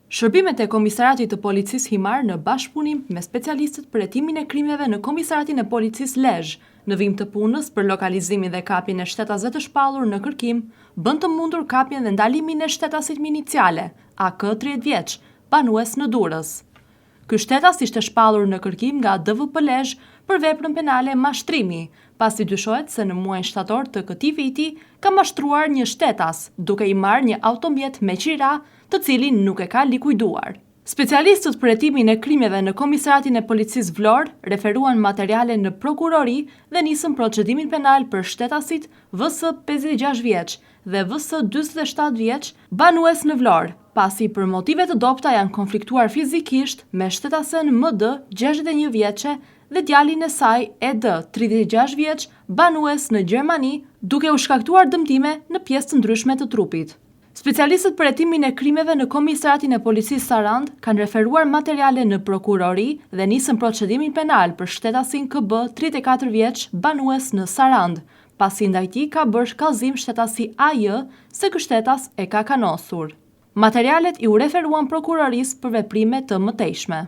Shërbimet e Komisariatit të Policisë Himar në bashkëpunim me specialistët për hetimin e krimeve në Komisariatin e Policisë Lezhë, në vim të punës për lokalizimin dhe kapjen e shtetasëve të shpallur në kërkim, bën të mundur kapjen dhe ndalimin e shtetasit miniciale, AK 30 vjeç, banues në Durrës. Ky shtetas ishte shpallur në kërkim nga DVP Lezhë për veprën penale mashtrimi, pasi dyshohet se në muajin shtator të këtij viti ka mashtruar një shtetas, duke i marrë një automjet me qira, të cilin nuk e ka likuiduar. Specialistët për hetimin e krimeve në Komisariatin e Policisë Vlorë referuan materiale në prokurori dhe nisën procedimin penal për shtetasit VS 56 vjeç dhe VS 47 vjeç banues në Vlorë, pasi për motive të dobta janë konfliktuar fizikisht me shtetasen MD 61 vjeçe dhe djalin e saj ED 36 vjeç banues në Gjermani, duke u shkaktuar dëmtime në pjesë të ndryshme të trupit. Specialistët për hetimin e krimeve në Komisariatin e Policisë Sarand kanë referuar materiale në prokurori dhe nisën procedimin penal për shtetasin KB 34 vjeç banues në Sarand, pasi ndaj tij ka bërë shkallëzim shtetasi AJ se ky shtetas e ka kanosur. Materialet i u referuan prokurorisë për veprime të mëtejshme.